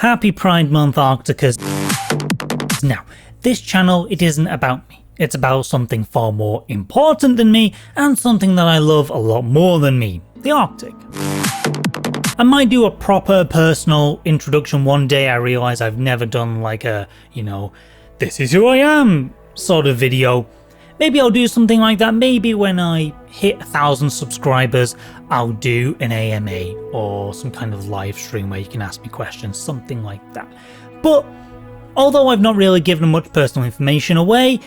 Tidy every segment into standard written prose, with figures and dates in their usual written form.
Happy Pride Month, Arcticus. Now, this channel, it isn't about me. It's about something far more important than me, and something that I love a lot more than me, the Arctic. I might do a proper personal introduction one day. I realise I've never done like a, this is who I am sort of video. Maybe I'll do something like that. Maybe when I hit 1,000 subscribers, I'll do an AMA or some kind of live stream where you can ask me questions, something like that. But although I've not really given much personal information away,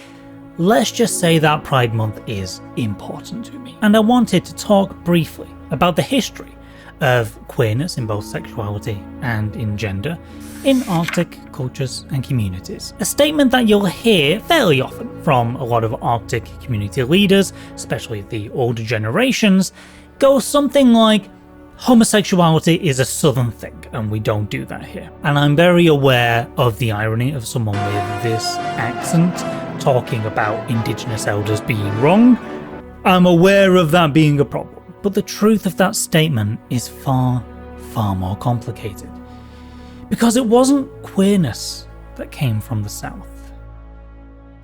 let's just say that Pride Month is important to me. And I wanted to talk briefly about the history of queerness in both sexuality and in gender in Arctic cultures and communities. A statement that you'll hear fairly often from a lot of Arctic community leaders, especially the older generations, goes something like, homosexuality is a southern thing and we don't do that here. And I'm very aware of the irony of someone with this accent talking about Indigenous elders being wrong. I'm aware of that being a problem. But the truth of that statement is far, far more complicated. Because it wasn't queerness that came from the South.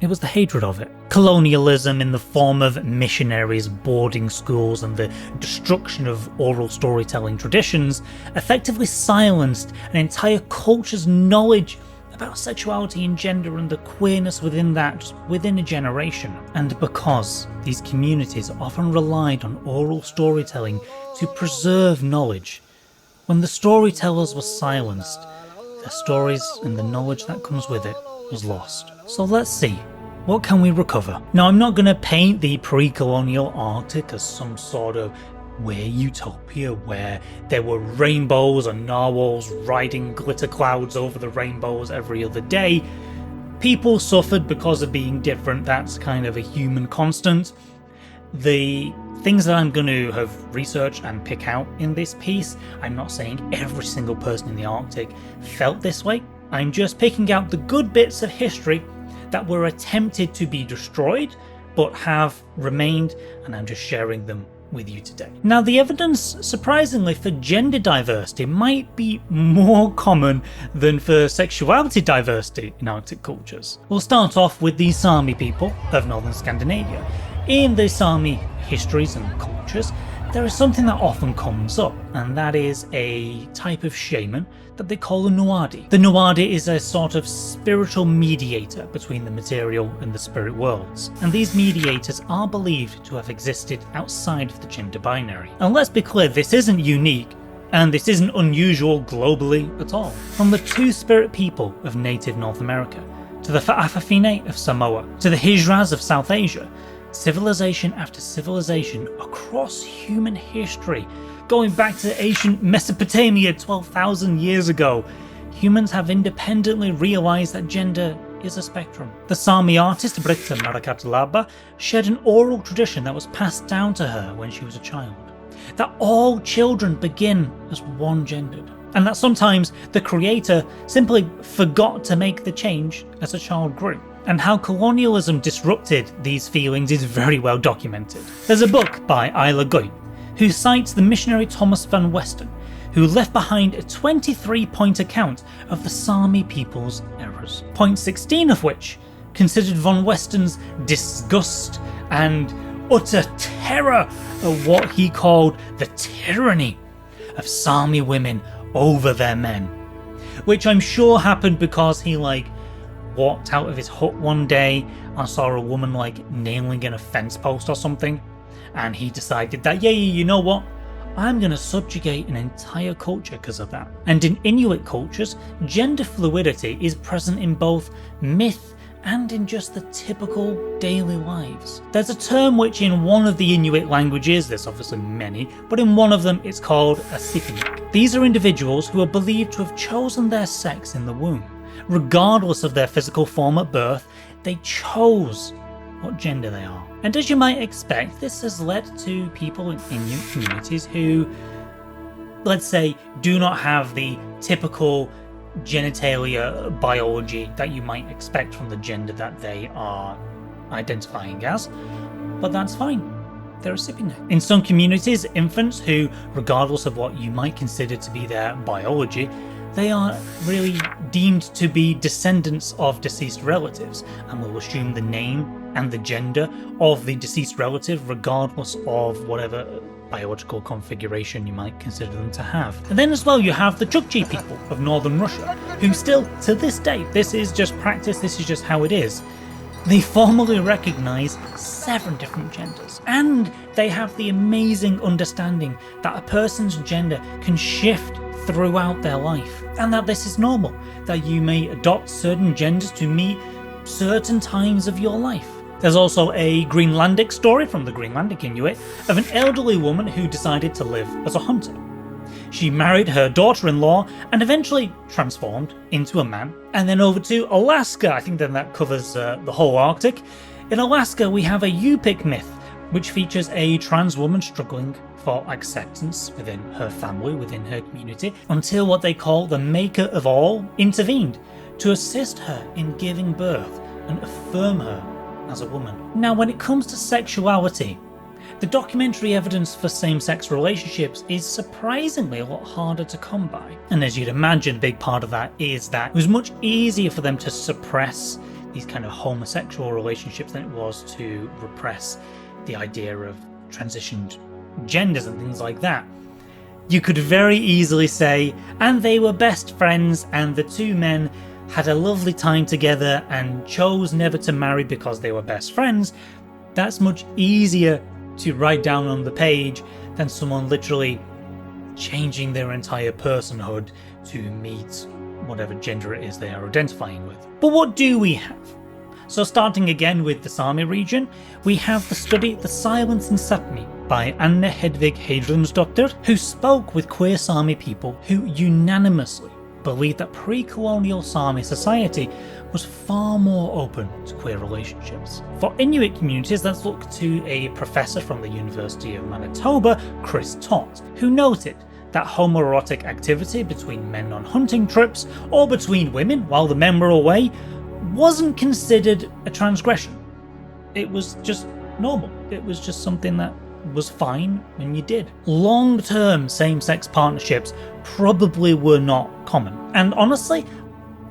It was the hatred of it. Colonialism in the form of missionaries, boarding schools, and the destruction of oral storytelling traditions effectively silenced an entire culture's knowledge about sexuality and gender and the queerness within that, just within a generation. And because these communities often relied on oral storytelling to preserve knowledge, when the storytellers were silenced, their stories and the knowledge that comes with it was lost. So let's see, what can we recover? Now, I'm not going to paint the pre-colonial Arctic as some sort of weird utopia where there were rainbows and narwhals riding glitter clouds over the rainbows every other day. People suffered because of being different. That's kind of a human constant. The things that I'm going to have researched and pick out in this piece, I'm not saying every single person in the Arctic felt this way. I'm just picking out the good bits of history that were attempted to be destroyed but have remained, and I'm just sharing them with you today. Now, the evidence, surprisingly, for gender diversity might be more common than for sexuality diversity in Arctic cultures. We'll start off with the Sami people of northern Scandinavia. In the Sami histories and cultures, there is something that often comes up, and that is a type of shaman that they call a nuadi. The nuadi is a sort of spiritual mediator between the material and the spirit worlds, and these mediators are believed to have existed outside of the gender binary. And let's be clear, this isn't unique, and this isn't unusual globally at all. From the two-spirit people of native North America, to the Fa'afafine of Samoa, to the Hijras of South Asia, civilization after civilization across human history, going back to ancient Mesopotamia 12,000 years ago, humans have independently realized that gender is a spectrum. The Sami artist Britta Marakatalaba shared an oral tradition that was passed down to her when she was a child, that all children begin as one-gendered, and that sometimes the creator simply forgot to make the change as a child grew. And how colonialism disrupted these feelings is very well documented. There's a book by Isla Goy, who cites the missionary Thomas van Westen, who left behind a 23-point account of the Sami people's errors. Point 16 of which considered van Westen's disgust and utter terror of what he called the tyranny of Sami women over their men. Which I'm sure happened because he walked out of his hut one day and saw a woman nailing in a fence post or something, and he decided that, yeah, you know what, I'm gonna subjugate an entire culture because of that. And in Inuit cultures, gender fluidity is present in both myth and in just the typical daily lives. There's a term which in one of the Inuit languages, there's obviously many, but in one of them it's called a sipinik. These are individuals who are believed to have chosen their sex in the womb. Regardless of their physical form at birth, they chose what gender they are. And as you might expect, this has led to people in Inuit communities who, let's say, do not have the typical genitalia biology that you might expect from the gender that they are identifying as, but that's fine. They're a sipinik. In some communities, infants who, regardless of what you might consider to be their biology, they are really deemed to be descendants of deceased relatives, and will assume the name and the gender of the deceased relative regardless of whatever biological configuration you might consider them to have. And then as well you have the Chukchi people of northern Russia, who still, to this day, this is just practice, this is just how it is, they formally recognise 7 different genders, and they have the amazing understanding that a person's gender can shift throughout their life, and that this is normal, that you may adopt certain genders to meet certain times of your life. There's also a Greenlandic story from the Greenlandic Inuit of an elderly woman who decided to live as a hunter. She married her daughter-in-law and eventually transformed into a man. And then over to Alaska, I think then that covers the whole Arctic. In Alaska we have a Yupik myth, which features a trans woman struggling for acceptance within her family, within her community, until what they call the Maker of All intervened to assist her in giving birth and affirm her as a woman. Now, when it comes to sexuality, the documentary evidence for same-sex relationships is surprisingly a lot harder to come by. And as you'd imagine, a big part of that is that it was much easier for them to suppress these kind of homosexual relationships than it was to repress the idea of transitioned genders and things like that. You could very easily say, and they were best friends, and the 2 men had a lovely time together and chose never to marry because they were best friends. That's much easier to write down on the page than someone literally changing their entire personhood to meet whatever gender it is they are identifying with. But what do we have? So starting again with the Sámi region, we have the study The Silence in Sápmi by Anna Hedvig Heidrundsdottir, who spoke with queer Sámi people who unanimously believed that pre-colonial Sámi society was far more open to queer relationships. For Inuit communities, let's look to a professor from the University of Manitoba, Chris Todd, who noted that homoerotic activity between men on hunting trips or between women while the men were away wasn't considered a transgression. It was just normal. It was just something that was fine when you did. Long-term same-sex partnerships probably were not common. And honestly,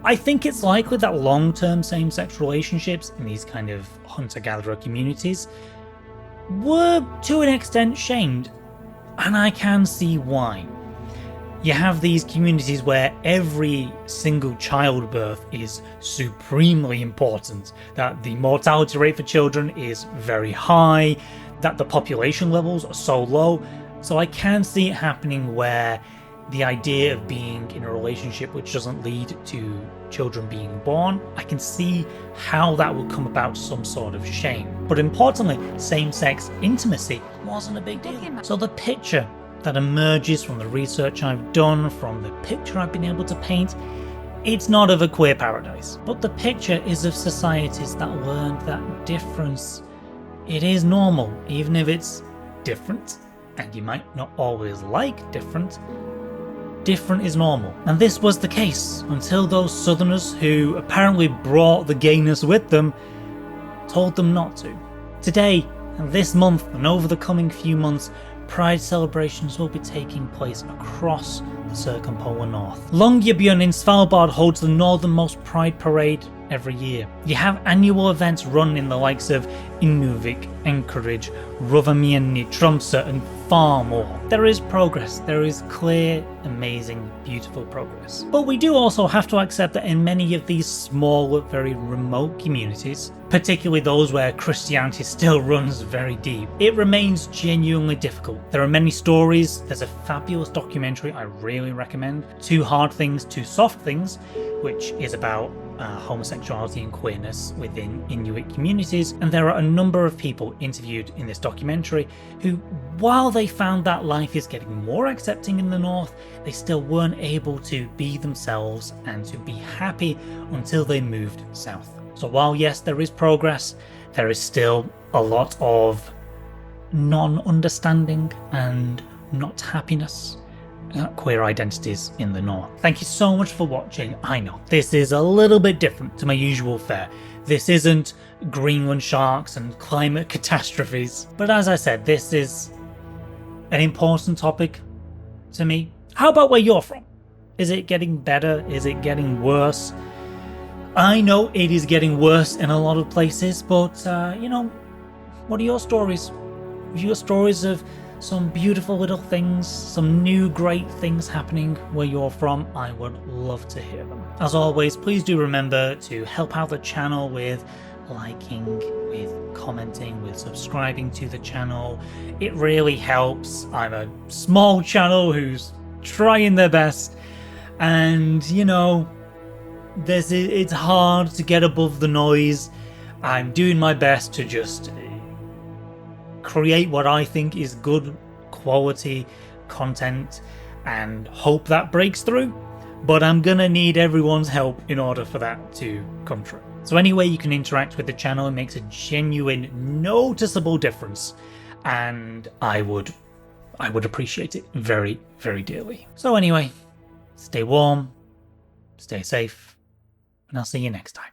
I think it's likely that long-term same-sex relationships in these kind of hunter-gatherer communities were to an extent shamed, and I can see why. You have these communities where every single childbirth is supremely important, that the mortality rate for children is very high, that the population levels are so low. So I can see it happening where the idea of being in a relationship which doesn't lead to children being born, I can see how that would come about some sort of shame. But importantly, same-sex intimacy wasn't a big deal. So the picture that emerges from the research I've done, from the picture I've been able to paint, it's not of a queer paradise, but the picture is of societies that learned that difference, it is normal, even if it's different, and you might not always like different. Different is normal. And this was the case until those southerners who apparently brought the gayness with them told them not to. Today, and this month, and over the coming few months, Pride celebrations will be taking place across the circumpolar north. Longyearbyen in Svalbard holds the northernmost Pride parade every year. You have annual events run in the likes of Inuvik, Anchorage, Rovaniemi, Tromsø, and far more. There is progress. There is clear, amazing, beautiful progress. But we do also have to accept that in many of these small, very remote communities, particularly those where Christianity still runs very deep, it remains genuinely difficult. There are many stories. There's a fabulous documentary I really recommend, Too Hard Things, Too Soft Things, which is about homosexuality and queerness within Inuit communities, and there are a number of people interviewed in this documentary who, while they found that life is getting more accepting in the north, they still weren't able to be themselves and to be happy until they moved south. So while yes, there is progress, there is still a lot of non-understanding and not happiness queer identities in the north. Thank you so much for watching. I know this is a little bit different to my usual fare. This isn't Greenland sharks and climate catastrophes, but as I said, this is an important topic to me. How about where you're from? Is it getting better? Is it getting worse? I know it is getting worse in a lot of places, but, what are your stories? Your stories of some beautiful little things, some new great things happening where you're from? I would love to hear them. As always, please do remember to help out the channel with liking, with commenting, with subscribing to the channel. It really helps. I'm a small channel who's trying their best, and it's hard to get above the noise. I'm doing my best to just create what I think is good quality content and hope that breaks through, but I'm gonna need everyone's help in order for that to come true. So any way you can interact with the channel, it makes a genuine, noticeable difference, and I would appreciate it very, very dearly. So anyway, stay warm, stay safe, and I'll see you next time.